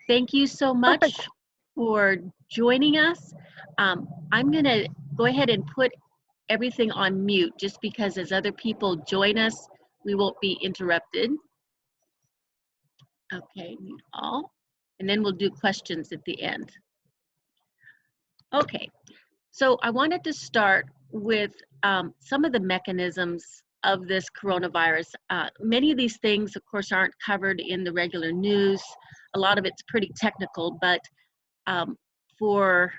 Thank you so much Perfect. for joining us. I'm going to go ahead and put everything on mute just because as other people join us, we won't be interrupted. Okay, mute all. And then we'll do questions at the end. Okay, so I wanted to start with some of the mechanisms of this coronavirus. Many of these things, of course, aren't covered in the regular news. A lot of it's pretty technical, but for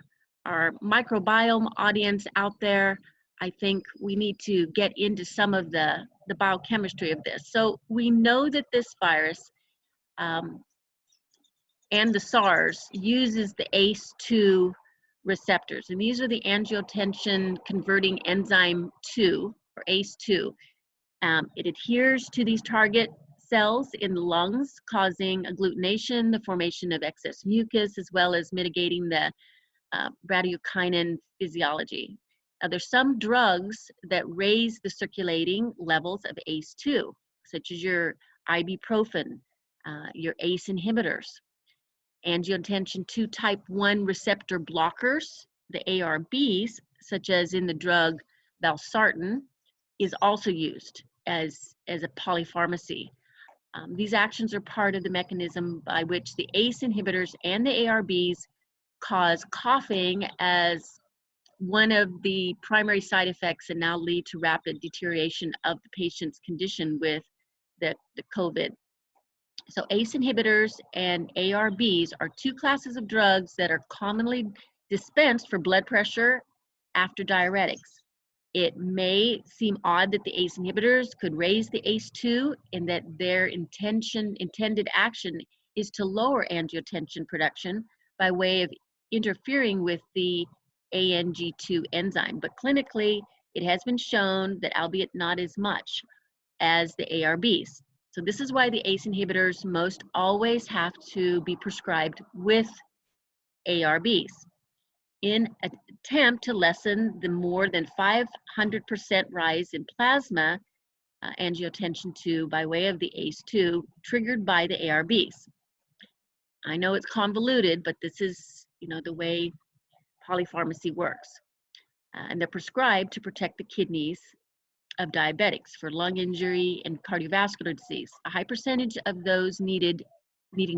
our microbiome audience out there, I think we need to get into some of the biochemistry of this. So we know that this virus and the SARS uses the ACE2 receptors, and these are the angiotensin converting enzyme 2, or ACE2. It adheres to these target cells in the lungs, causing agglutination, the formation of excess mucus, as well as mitigating the bradykinin physiology. There's some drugs that raise the circulating levels of ACE2, such as your ibuprofen, your ACE inhibitors, angiotensin 2 type 1 receptor blockers, the ARBs, such as in the drug valsartan, is also used as a polypharmacy. These actions are part of the mechanism by which the ACE inhibitors and the ARBs cause coughing as one of the primary side effects and now lead to rapid deterioration of the patient's condition with the COVID. So ACE inhibitors and ARBs are two classes of drugs that are commonly dispensed for blood pressure after diuretics. It may seem odd that the ACE inhibitors could raise the ACE2 and that their intended action is to lower angiotensin production by way of interfering with the ANG2 enzyme. But clinically, it has been shown that, albeit not as much as the ARBs. So this is why the ACE inhibitors most always have to be prescribed with ARBs in an attempt to lessen the more than 500% rise in plasma angiotensin 2 by way of the ACE2 triggered by the ARBs. I know it's convoluted, but this is, the way polypharmacy works. And they're prescribed to protect the kidneys of diabetics for lung injury and cardiovascular disease. A high percentage of those needing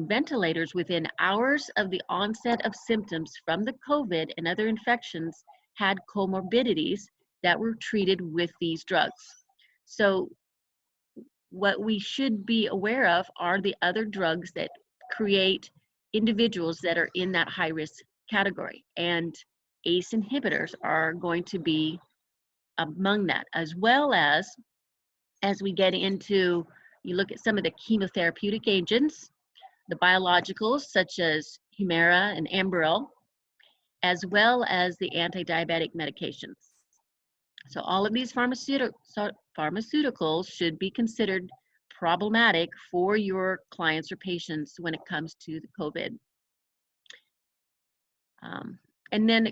ventilators within hours of the onset of symptoms from the COVID and other infections had comorbidities that were treated with these drugs. So what we should be aware of are the other drugs that create individuals that are in that high risk category. And ACE inhibitors are going to be among that, as well as we get into, you look at some of the chemotherapeutic agents, the biologicals such as Humira and Enbrel, as well as the anti-diabetic medications. So all of these pharmaceuticals should be considered problematic for your clients or patients when it comes to the COVID. And then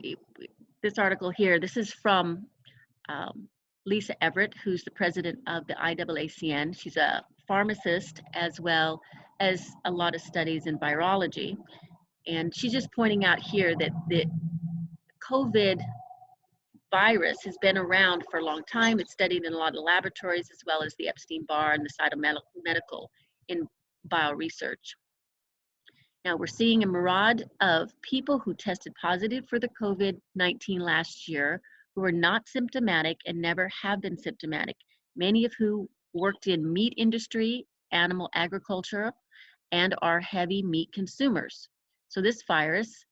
this article here, this is from Lisa Everett, who's the president of the IAACN. She's a pharmacist as well as a lot of studies in virology. And she's just pointing out here that the COVID virus has been around for a long time. It's studied in a lot of laboratories, as well as the Epstein-Barr and the cytomedical in bioresearch. Now we're seeing a myriad of people who tested positive for the COVID-19 last year who are not symptomatic and never have been symptomatic, many of who worked in meat industry, animal agriculture, and are heavy meat consumers. So this virus,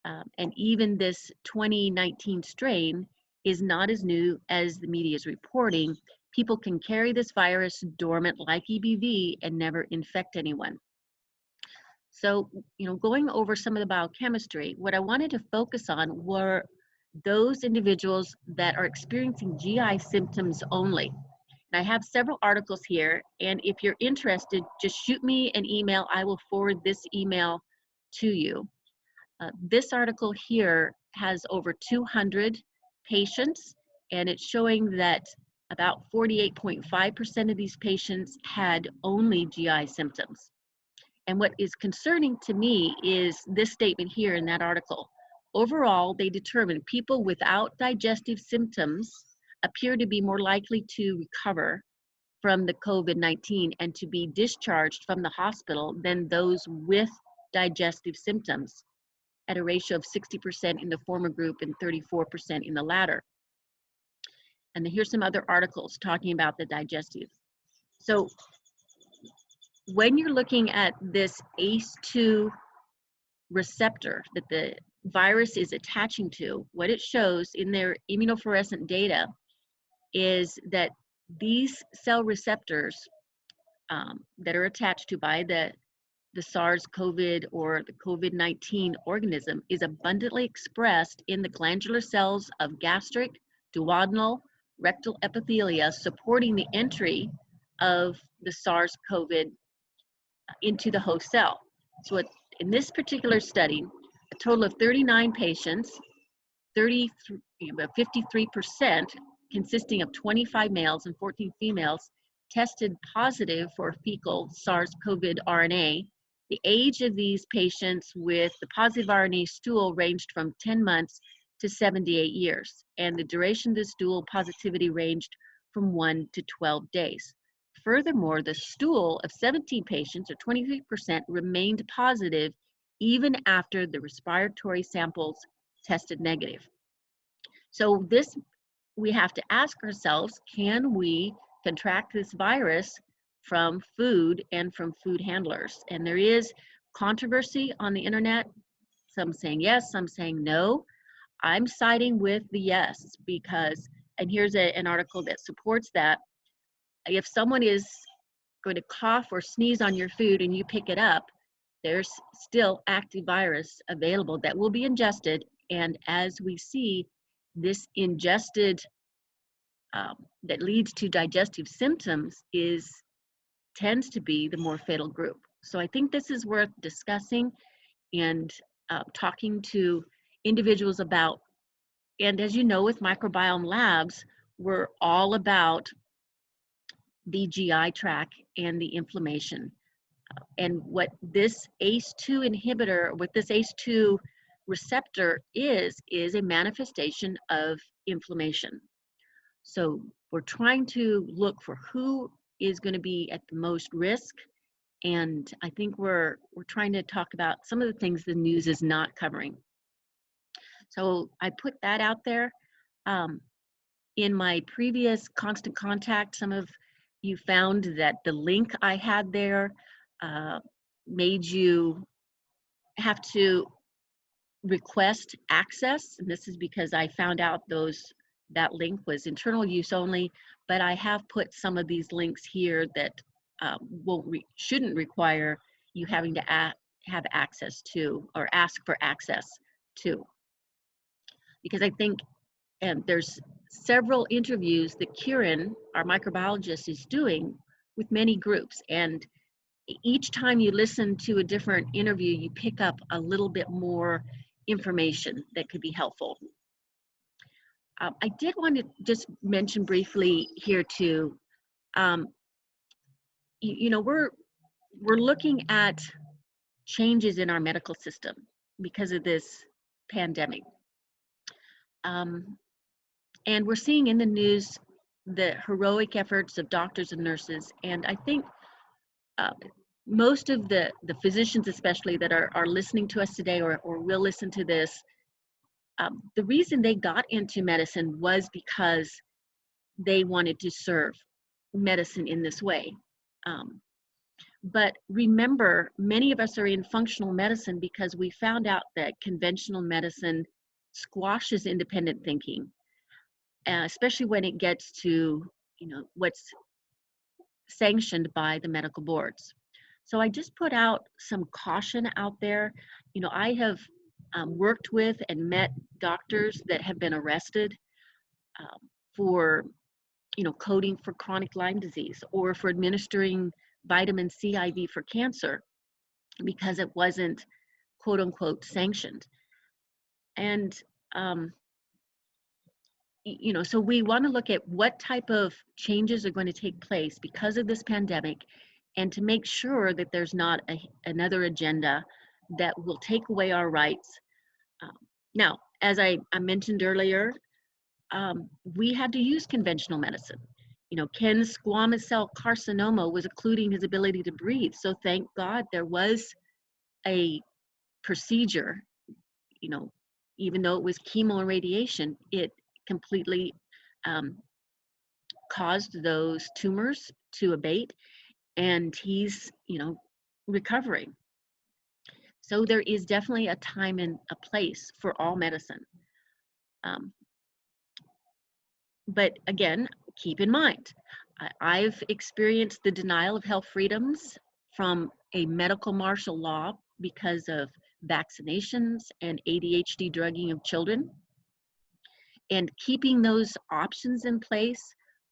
and even this 2019 strain, is not as new as the media is reporting. People can carry this virus dormant like EBV and never infect anyone. So, going over some of the biochemistry, what I wanted to focus on were those individuals that are experiencing GI symptoms only. And I have several articles here, and if you're interested, just shoot me an email. I will forward this email to you. This article here has over 200 patients, and it's showing that about 48.5% of these patients had only GI symptoms. And what is concerning to me is this statement here in that article. Overall, they determined people without digestive symptoms appear to be more likely to recover from the COVID-19 and to be discharged from the hospital than those with digestive symptoms, at a ratio of 60% in the former group and 34% in the latter. And here's some other articles talking about the digestive. So when you're looking at this ACE2 receptor that the virus is attaching to, what it shows in their immunofluorescent data is that these cell receptors that are attached to by the SARS-CoV or the COVID-19 organism is abundantly expressed in the glandular cells of gastric, duodenal, rectal epithelia, supporting the entry of the SARS-CoV into the host cell. So in this particular study, a total of 39 patients, 53%, consisting of 25 males and 14 females, tested positive for fecal SARS-CoV RNA. The age of these patients with the positive RNA stool ranged from 10 months to 78 years, and the duration of the stool positivity ranged from 1 to 12 days. Furthermore, the stool of 17 patients, or 23%, remained positive even after the respiratory samples tested negative. So this, we have to ask ourselves, can we contract this virus from food and from food handlers? And there is controversy on the internet, some saying yes, some saying no. I'm siding with the yes, because, and here's an article that supports that. If someone is going to cough or sneeze on your food and you pick it up, there's still active virus available that will be ingested. And as we see, this ingested that leads to digestive symptoms tends to be the more fatal group. So I think this is worth discussing and talking to individuals about. And as you know, with microbiome labs, we're all about the GI tract and the inflammation. And what this ACE2 inhibitor, what this ACE2 receptor is a manifestation of inflammation. So we're trying to look for who is going to be at the most risk. And I think we're trying to talk about some of the things the news is not covering. So I put that out there. In my previous Constant Contact, some of you found that the link I had there made you have to request access. And this is because I found out that link was internal use only, but I have put some of these links here that shouldn't require you having to have access to or ask for access to. Because I think there's several interviews that Kieran, our microbiologist, is doing with many groups. And each time you listen to a different interview, you pick up a little bit more information that could be helpful. I did want to just mention briefly here too, you know, we're looking at changes in our medical system because of this pandemic. And we're seeing in the news the heroic efforts of doctors and nurses. And I think most of the physicians especially that are listening to us today or will listen to this, the reason they got into medicine was because they wanted to serve medicine in this way. But remember, many of us are in functional medicine because we found out that conventional medicine squashes independent thinking, especially when it gets to, you know, what's sanctioned by the medical boards. So I just put out some caution out there. You know, I have worked with and met doctors that have been arrested for, you know, coding for chronic Lyme disease or for administering vitamin C IV for cancer because it wasn't quote unquote sanctioned. And, you know, so we want to look at what type of changes are going to take place because of this pandemic and to make sure that there's not another agenda that will take away our rights. Now, as I mentioned earlier, we had to use conventional medicine. You know, Ken's squamous cell carcinoma was occluding his ability to breathe. So thank God there was a procedure, you know, even though it was chemo and radiation, it completely caused those tumors to abate, and he's, you know, recovering. So there is definitely a time and a place for all medicine. But again, keep in mind, I've experienced the denial of health freedoms from a medical martial law because of vaccinations and ADHD drugging of children. And keeping those options in place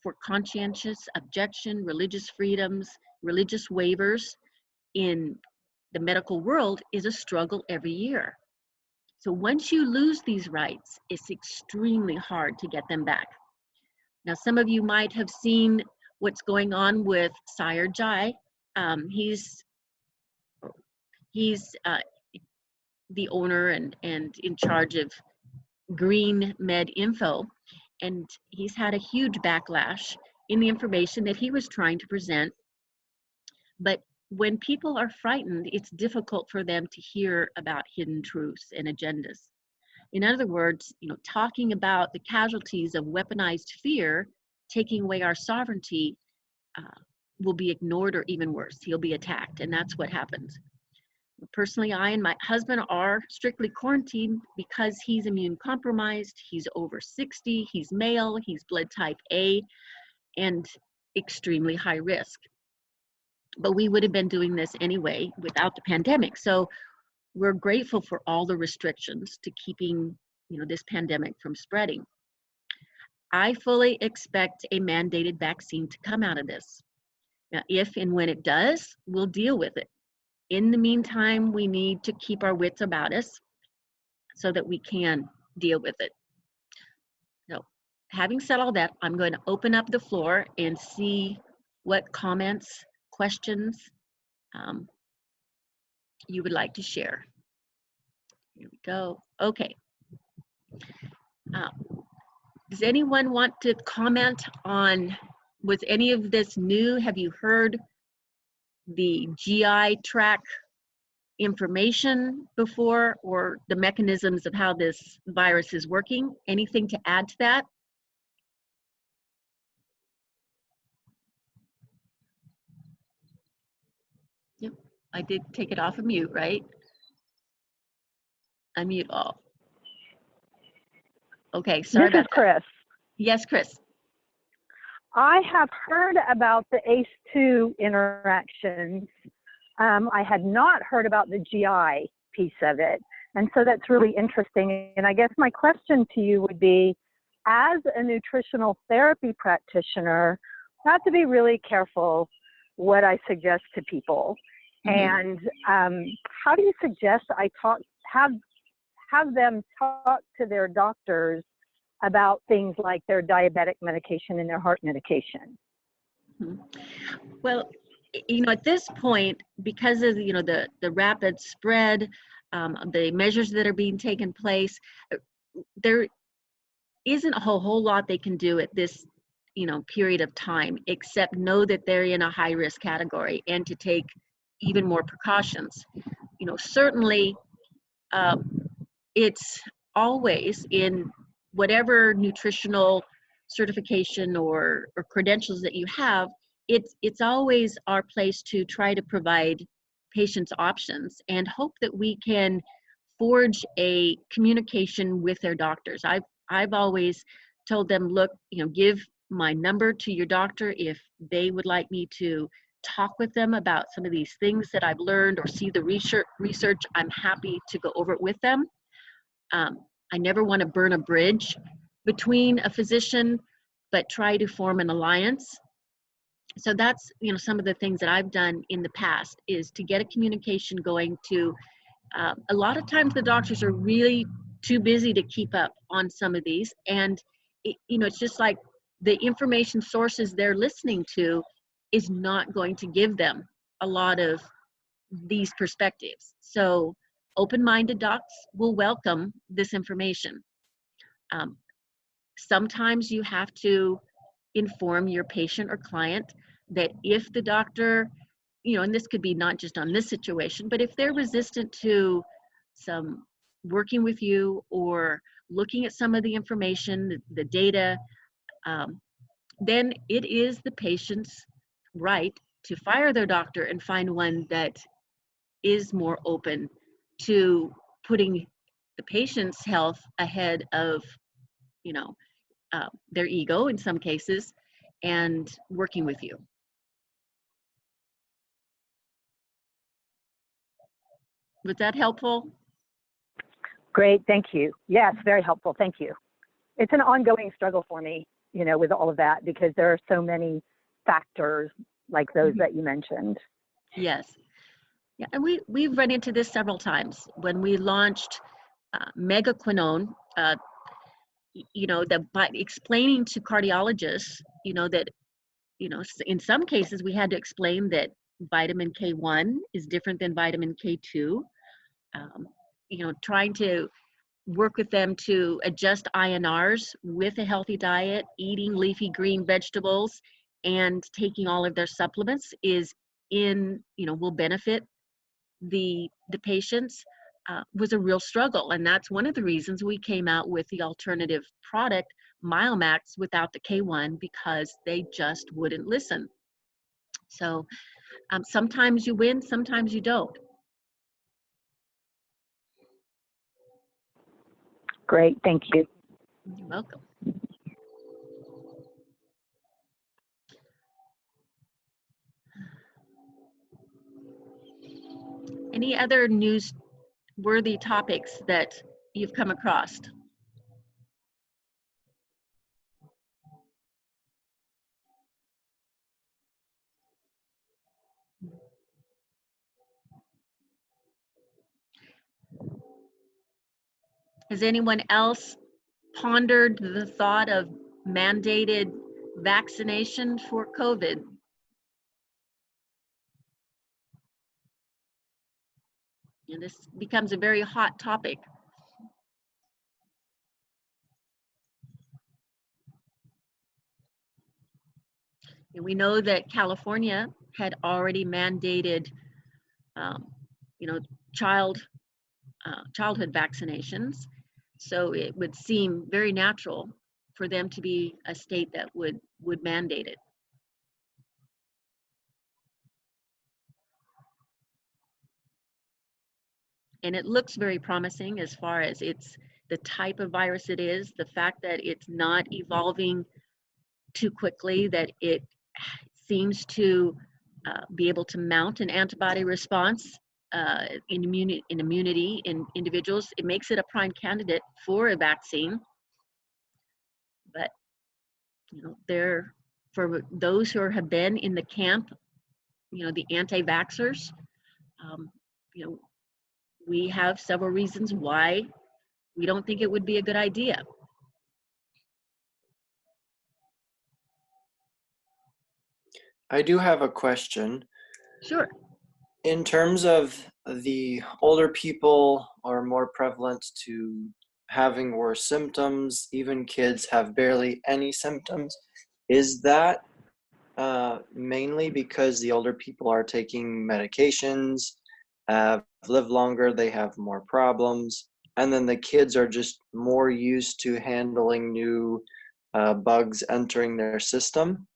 for conscientious objection, religious freedoms, religious waivers in the medical world is a struggle every year. So once you lose these rights, it's extremely hard to get them back. Now, some of you might have seen what's going on with Sire Jai. He's the owner and in charge of Green Med Info, and he's had a huge backlash in the information that he was trying to present. But when people are frightened, it's difficult for them to hear about hidden truths and agendas. In other words, you know, talking about the casualties of weaponized fear taking away our sovereignty will be ignored, or even worse, he'll be attacked, and that's what happens. Personally, I and my husband are strictly quarantined because he's immune compromised, he's over 60, he's male, he's blood type A, and extremely high risk. But we would have been doing this anyway without the pandemic. So we're grateful for all the restrictions to keeping, you know, this pandemic from spreading. I fully expect a mandated vaccine to come out of this. Now, if and when it does, we'll deal with it. In the meantime, we need to keep our wits about us so that we can deal with it. So, having said all that, I'm going to open up the floor and see what comments, questions you would like to share. Here we go. Okay. Does anyone want to comment on, was any of this new? Have you heard the GI tract information before, or the mechanisms of how this virus is working? Anything to add to that? Yep, I did take it off of mute, right? Unmute all. Okay, sorry about that. This is Chris. Yes, Chris. I have heard about the ACE2 interactions. I had not heard about the GI piece of it. And so that's really interesting. And I guess my question to you would be, as a nutritional therapy practitioner, I have to be really careful what I suggest to people. And how do you suggest I have them talk to their doctors about things like their diabetic medication and their heart medication? Well, you know, at this point, because of, you know, the rapid spread, the measures that are being taken place, there isn't a whole lot they can do at this, you know, period of time, except know that they're in a high risk category and to take even more precautions. You know, certainly it's always in whatever nutritional certification or credentials that you have, it's always our place to try to provide patients options and hope that we can forge a communication with their doctors. I've always told them, look, you know, give my number to your doctor if they would like me to talk with them about some of these things that I've learned or see the research. I'm happy to go over it with them. I never want to burn a bridge between a physician, but try to form an alliance. So that's, you know, some of the things that I've done in the past is to get a communication going to, a lot of times the doctors are really too busy to keep up on some of these. And, you know, it's just like the information sources they're listening to is not going to give them a lot of these perspectives. So open-minded docs will welcome this information. Sometimes you have to inform your patient or client that if the doctor, and this could be not just on this situation, but if they're resistant to some working with you or looking at some of the information, the data, then it is the patient's right to fire their doctor and find one that is more open to putting the patient's health ahead of, their ego in some cases, and working with you. Was that helpful? Great, thank you. Yes, very helpful, thank you. It's an ongoing struggle for me, with all of that, because there are so many factors like those that you mentioned. Yes. Yeah, and we've run into this several times. When we launched megaquinone, by explaining to cardiologists, that, in some cases we had to explain that vitamin K1 is different than vitamin K2. Trying to work with them to adjust INRs with a healthy diet, eating leafy green vegetables, and taking all of their supplements will benefit the patients, was a real struggle. And that's one of the reasons we came out with the alternative product, Myomax, without the K1, because they just wouldn't listen. So sometimes you win, sometimes you don't. Great, thank you. You're welcome. Any other newsworthy topics that you've come across? Has anyone else pondered the thought of mandated vaccination for COVID? And this becomes a very hot topic. And we know that California had already mandated, childhood vaccinations. So it would seem very natural for them to be a state that would mandate it. And it looks very promising as far as the type of virus it is, the fact that it's not evolving too quickly, that it seems to be able to mount an antibody response in immunity in individuals. It makes it a prime candidate for a vaccine. But for those who have been in the camp, the anti-vaxxers, we have several reasons why we don't think it would be a good idea. I do have a question. Sure. In terms of the older people are more prevalent to having worse symptoms, even kids have barely any symptoms. Is that mainly because the older people are taking medications, live longer, they have more problems, and then the kids are just more used to handling new bugs entering their system?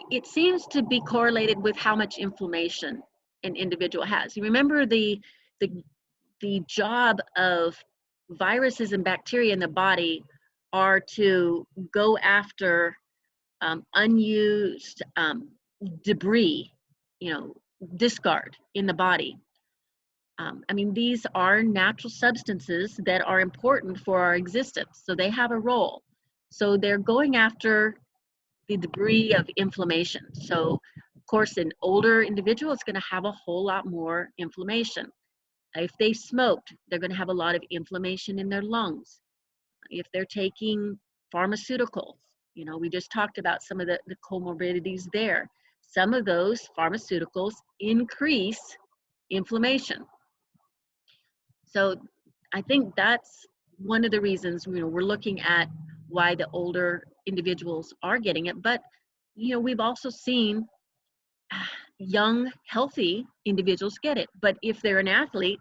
It seems to be correlated with how much inflammation an individual has. You remember the job of viruses and bacteria in the body are to go after unused debris, discard in the body. These are natural substances that are important for our existence, so they have a role. So they're going after the debris of inflammation. So, of course, an older individual is going to have a whole lot more inflammation. If they smoked, they're going to have a lot of inflammation in their lungs. If they're taking pharmaceuticals, we just talked about some of the comorbidities there. some of those pharmaceuticals increase inflammation. So I think that's one of the reasons, we're looking at why the older individuals are getting it. But, we've also seen young, healthy individuals get it. But if they're an athlete,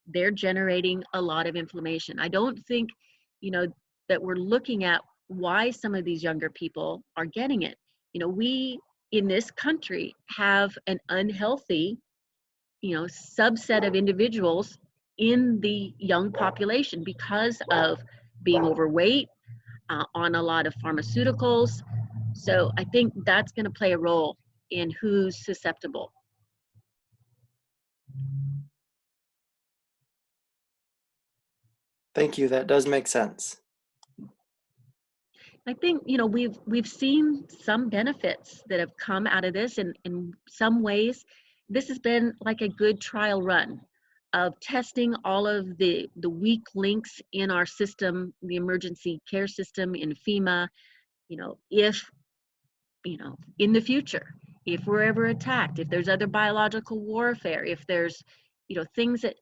they're generating a lot of inflammation. I don't think, that we're looking at why some of these younger people are getting it. We in this country have an unhealthy, subset of individuals in the young population because of being overweight, on a lot of pharmaceuticals. So I think that's going to play a role in who's susceptible. Thank you. That does make sense. I think, we've seen some benefits that have come out of this, and in some ways, this has been like a good trial run of testing all of the weak links in our system, the emergency care system in FEMA. If, in the future, if we're ever attacked, if there's other biological warfare, if there's, things that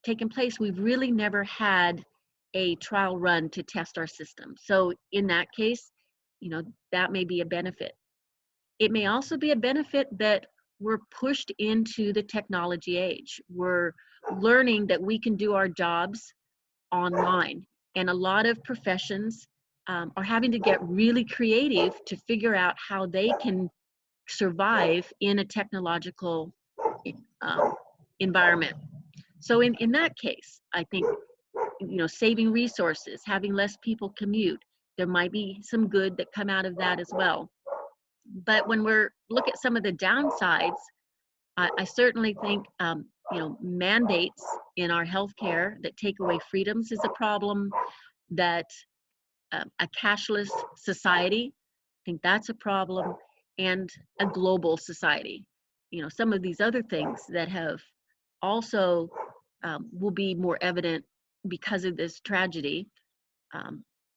taken place, we've really never had a trial run to test our system. So in that case, that may be a benefit. It may also be a benefit that we're pushed into the technology age. We're learning that we can do our jobs online, and a lot of professions are having to get really creative to figure out how they can survive in a technological environment. So in that case, I think, saving resources, having less people commute, there might be some good that come out of that as well. But when we're look at some of the downsides, I certainly think, mandates in our healthcare that take away freedoms is a problem. That a cashless society, I think that's a problem, and a global society. Some of these other things that have also will be more evident because of this tragedy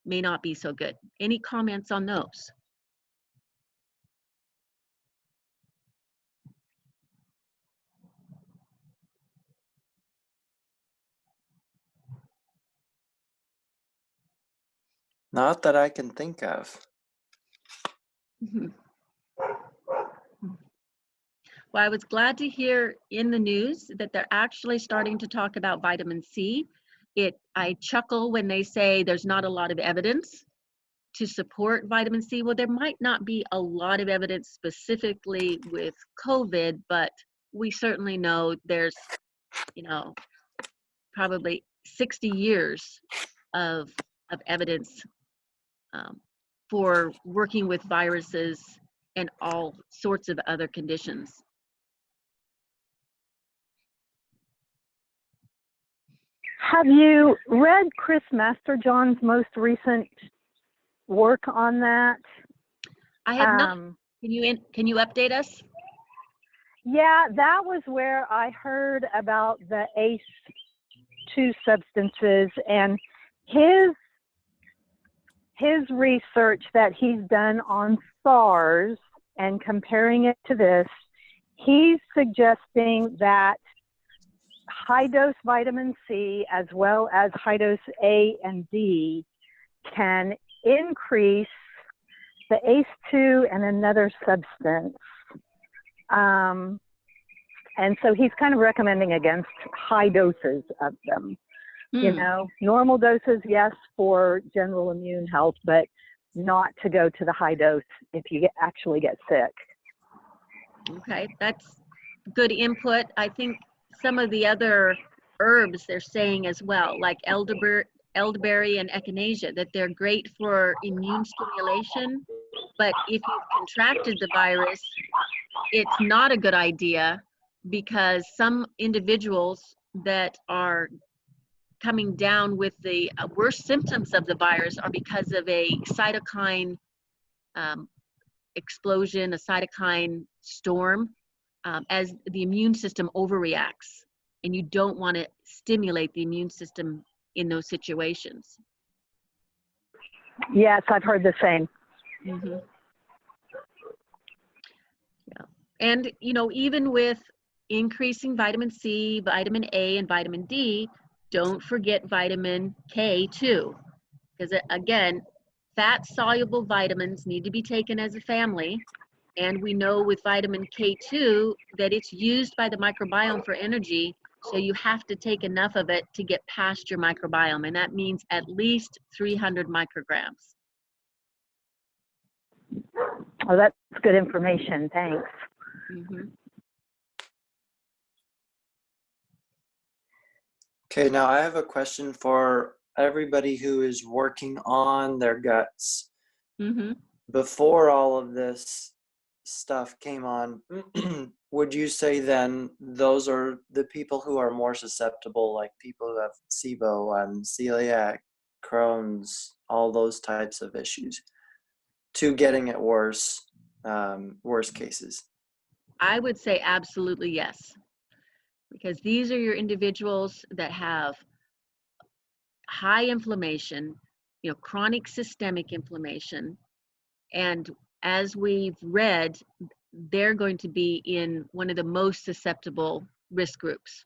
may not be so good. Any comments on those? Not that I can think of. Mhm. Well, I was glad to hear in the news that they're actually starting to talk about vitamin C. I chuckle when they say there's not a lot of evidence to support vitamin C. Well, there might not be a lot of evidence specifically with COVID, but we certainly know there's, probably 60 years of evidence for working with viruses and all sorts of other conditions. Have you read Chris Masterjohn's most recent work on that? I have not. Can you update us? Yeah, that was where I heard about the ACE2 substances, and his research that he's done on SARS and comparing it to this. He's suggesting that high dose vitamin C as well as high dose A and D can increase the ACE2 and another substance. And so he's kind of recommending against high doses of them. Normal doses, yes, for general immune health, but not to go to the high dose if you actually get sick. Okay, that's good input. I think some of the other herbs they're saying as well, like elderberry and echinacea, that they're great for immune stimulation, but if you've contracted the virus, it's not a good idea, because some individuals that are coming down with the worst symptoms of the virus are because of a cytokine explosion, a cytokine storm, as the immune system overreacts, and you don't want to stimulate the immune system in those situations. Yes, I've heard the same. Mm-hmm. Yeah. And, you know, even with increasing vitamin C, vitamin A, and vitamin D, don't forget vitamin K too. Because again, fat-soluble vitamins need to be taken as a family. And we know with vitamin K2 that it's used by the microbiome for energy. So you have to take enough of it to get past your microbiome. And that means at least 300 micrograms. Oh, that's good information. Thanks. Mm-hmm. Okay, now I have a question for everybody who is working on their guts. Mm-hmm. Before all of this stuff came on, would you say then those are the people who are more susceptible, like people who have SIBO and celiac, Crohn's, all those types of issues, to getting it worse, worse cases? I would say absolutely yes. Because these are your individuals that have high inflammation, you know, chronic systemic inflammation. And as we've read, they're going to be in one of the most susceptible risk groups.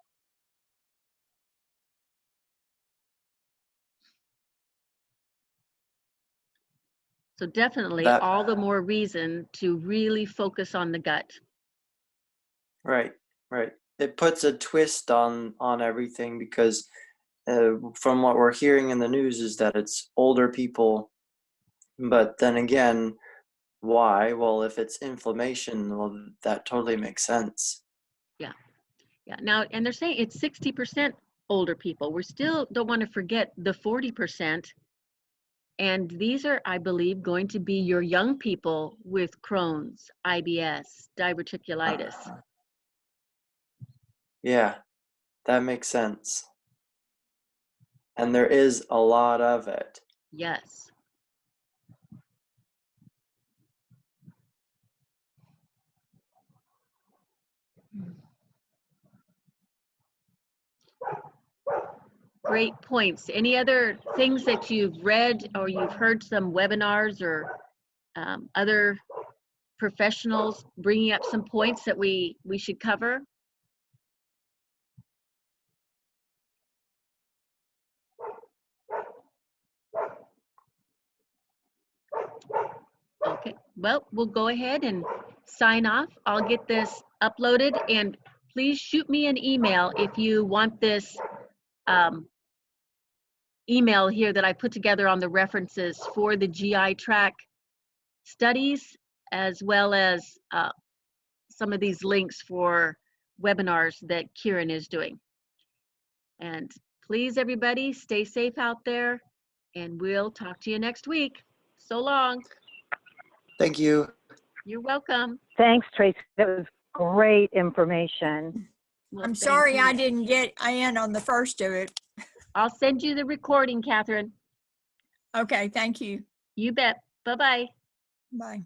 So definitely That all the more reason to really focus on the gut. right, right. It puts a twist on everything because from what we're hearing in the news is that it's older people, but then again, why? Well, if it's inflammation, well, that totally makes sense. Yeah. Yeah. Now, and they're saying it's 60% older people. We still don't want to forget the 40%. And these are, I believe, going to be your young people with Crohn's, IBS, diverticulitis. Yeah, that makes sense. And there is a lot of it. Yes. Great points. Any other things that you've read or you've heard some webinars or other professionals bringing up some points that we should cover? Okay, well, we'll go ahead and sign off. I'll get this uploaded, and please shoot me an email if you want this email here that I put together on the references for the GI tract studies, as well as some of these links for webinars that Kieran is doing. And please, everybody, stay safe out there, and we'll talk to you next week. So long. Thank you. You're welcome. Thanks, Tracy. That was great information. Well, I'm thank sorry you. I didn't get in on the first of it. I'll send you the recording, Catherine. Okay, thank you. You bet. Bye-bye. Bye.